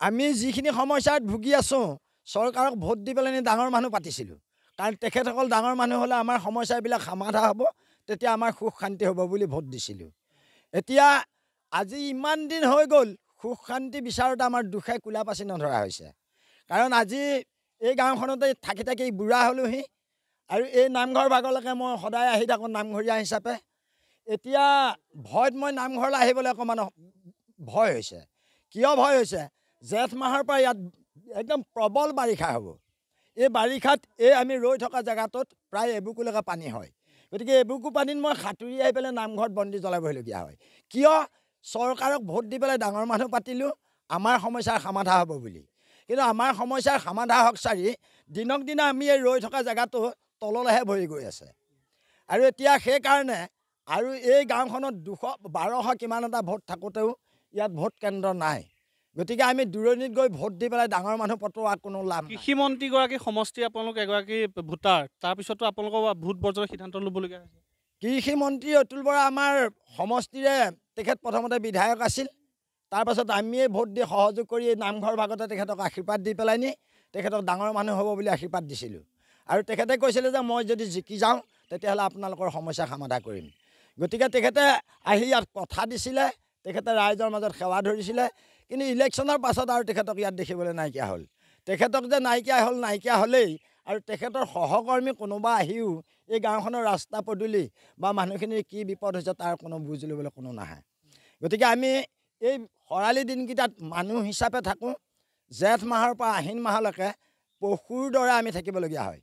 আমি যিখিনি সমস্যাত ভুগি আছোঁ চৰকাৰক ভোট দি পেলাই ডাঙৰ মানুহ পাতিছিলোঁ কাৰণ তেখেতসকল ডাঙৰ মানুহ হ'লে আমাৰ সমস্যাবিলাক সমাধা হ'ব তেতিয়া আমাৰ সুখ শান্তি হ'ব বুলি ভোট দিছিলোঁ এতিয়া আজি ইমান দিন হৈ গ'ল সুখ শান্তি বিচাৰোঁতে আমাৰ দুখে কোলা পাচি নধৰা হৈছে কাৰণ আজি এই গাঁওখনতে থাকি থাকি বুঢ়া হ'লোহি আৰু এই নামঘৰ ভাগলৈকে মই সদায় আহি থাকোঁ নামঘৰীয়া হিচাপে এতিয়া ভয়ত মই নামঘৰলৈ আহিবলৈ অকণমান ভয় হৈছে কিয় ভয় হৈছে জেঠ মাহৰ পৰা ইয়াত একদম প্ৰবল বাৰিষা হ'ব এই বাৰিষাত এই আমি ৰৈ থকা জেগাটোত প্ৰায় এবুকুলৈকে পানী হয় গতিকে এবুকু পানীত মই সাঁতুৰি আহি পেলাই নামঘৰত বন্তি জ্বলাবলগীয়া হয় কিয় চৰকাৰক ভোট দি পেলাই ডাঙৰ মানুহ পাতিলোঁ আমাৰ সমস্যাৰ সমাধা হ'ব বুলি কিন্তু আমাৰ সমস্যাৰ সমাধা হওক চাৰি দিনক দিনে আমি এই ৰৈ থকা জেগাটো তললৈহে ভৰি গৈ আছে আৰু এতিয়া সেইকাৰণে আৰু এই গাঁওখনত 200-1200 কিমান এটা ভোট থাকোঁতেও ইয়াত ভোট কেন্দ্ৰ নাই গতিকে আমি দূৰণিত গৈ ভোট দি পেলাই ডাঙৰ মানুহ পতোৱা কোনো লাভ নাই কৃষিমন্ত্ৰীগৰাকী সমষ্টি আপোনালোক এগৰাকী ভোটাৰ তাৰপিছতো আপোনালোকৰ ভোট বৰ্জৰ সিদ্ধান্ত ল'বলগীয়া হৈছে কৃষিমন্ত্ৰী অতুল বৰা আমাৰ সমষ্টিৰে তেখেত প্ৰথমতে বিধায়ক আছিল তাৰপাছত আমিয়ে ভোট দি সহযোগ কৰি এই নামঘৰ ভাগতে তেখেতক আশীৰ্বাদ দি পেলাই নি তেখেতক ডাঙৰ মানুহ হ'ব বুলি আশীৰ্বাদ দিছিলোঁ আৰু তেখেতে কৈছিলে যে মই যদি জিকি যাওঁ তেতিয়াহ'লে আপোনালোকৰ সমস্যা সমাধা কৰিম গতিকে তেখেতে আহি ইয়াত কথা দিছিলে তেখেতে ৰাইজৰ মাজত সেৱা ধৰিছিলে কিন্তু ইলেকশ্যনৰ পাছত আৰু তেখেতক ইয়াত দেখিবলৈ নাইকিয়া হ'ল তেখেতক যে নাইকিয়া হ'লেই আৰু তেখেতৰ সহকৰ্মী কোনোবা আহিও এই গাঁওখনৰ ৰাস্তা পদূলি বা মানুহখিনিৰ কি বিপদ হৈছে তাৰ কোনো বুজ ল'বলৈ কোনো নাহে গতিকে আমি এই খৰালি দিনকেইটাত মানুহ হিচাপে থাকোঁ জেঠ মাহৰ পৰা আহিন মাহলৈকে পশুৰ দৰে আমি থাকিবলগীয়া হয়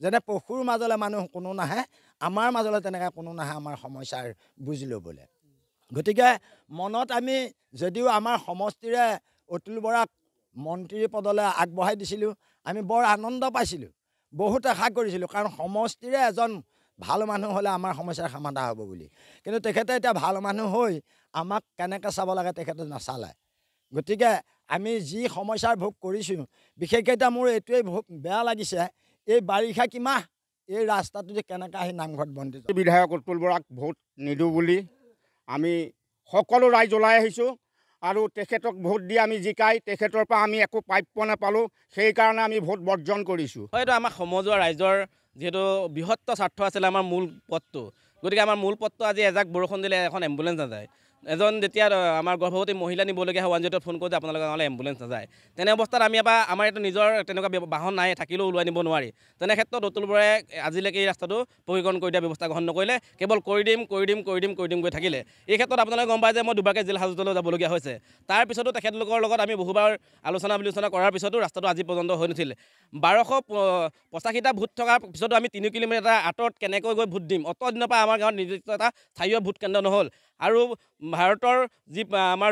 যেনে পশুৰ মাজলৈ মানুহ কোনো নাহে আমাৰ মাজলৈ তেনেকৈ কোনো নাহে আমাৰ সমস্যাৰ বুজ ল'বলৈ গতিকে মনত আমি যদিও আমাৰ সমষ্টিৰে অতুল বৰাক মন্ত্ৰী পদলৈ আগবঢ়াই দিছিলোঁ আমি বৰ আনন্দ পাইছিলোঁ বহুত আশা কৰিছিলোঁ কাৰণ সমষ্টিৰে এজন ভাল মানুহ হ'লে আমাৰ সমস্যাৰ সমাধা হ'ব বুলি কিন্তু তেখেতে এতিয়া ভাল মানুহ হৈ আমাক কেনেকৈ চাব লাগে তেখেতে নাচালে গতিকে আমি যি সমস্যাৰ ভোগ কৰিছোঁ বিশেষকৈ এতিয়া মোৰ এইটোৱেই বেয়া লাগিছে এই বাৰিষা কিমাহ এই ৰাস্তাটো যে কেনেকৈ আহি নামঘৰত বন্তি বিধায়ক অতুল বৰাক ভোট নিদিওঁ বুলি আমি সকলো ৰাইজ ওলাই আহিছোঁ আৰু তেখেতক ভোট দি আমি জিকাই তেখেতৰ পৰা আমি একো প্ৰাপ্য নাপালোঁ সেইকাৰণে আমি ভোট বৰ্জন কৰিছোঁ হয়তো আমাৰ সমজুৱা ৰাইজৰ যিহেতু বৃহত্তৰ স্বাৰ্থ আছিলে আমাৰ মূল পথটো গতিকে আমাৰ মূল পথটো আজি এজাক বৰষুণ দিলে এখন এম্বুলেঞ্চ নাযায় এজন যেতিয়া আমাৰ গৰ্ভৱতী মহিলা নিবলগীয়া হয় 108 ফোন কৰোঁ যে আপোনালোকৰ গাঁৱলৈ এম্বুলেঞ্চ নাযায় তেনে অৱস্থাত আমি আমাৰ এইটো নিজৰ তেনেকুৱা বাহন নাই থাকিলেও ওলাই নিব নোৱাৰি তেনে ক্ষেত্ৰত অতুল বৰাই আজিলৈকে এই ৰাস্তাটো পকীকৰণ কৰি দিয়া ব্যৱস্থা গ্ৰহণ নকৰিলে কেৱল কৰি দিম গৈ থাকিলে এই ক্ষেত্ৰত আপোনালোকে গম পায় যে মই দুবাৰকৈ জেল হাজতলৈ যাবলগীয়া হৈছে তাৰপিছতো তেখেতলোকৰ লগত আমি বহুবাৰ আলোচনা বিলোচনা কৰাৰ পিছতো ৰাস্তাটো আজি পৰ্যন্ত হৈ নুঠিল 1285টা ভোট থকাৰ পিছতো আমি 3 কিলোমিটাৰ আঁতৰত কেনেকৈ গৈ ভোট দিম অত দিনৰ পৰা আমাৰ গাঁৱত নিৰ্দিষ্ট এটা স্থায়ী ভোট কেন্দ্ৰ নহ'ল আৰু ভাৰতৰ যি আমাৰ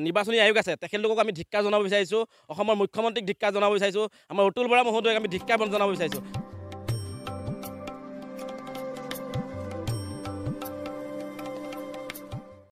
নিৰ্বাচনী আয়োগ আছে তেখেতলোকক আমি ধিক্কাৰ জনাব বিচাৰিছোঁ অসমৰ মুখ্যমন্ত্ৰীক ধিক্কাৰ জনাব বিচাৰিছোঁ আমাৰ অতুল বৰা মহোদয়ক আমি ধিক্কাৰ জনাব বিচাৰিছোঁ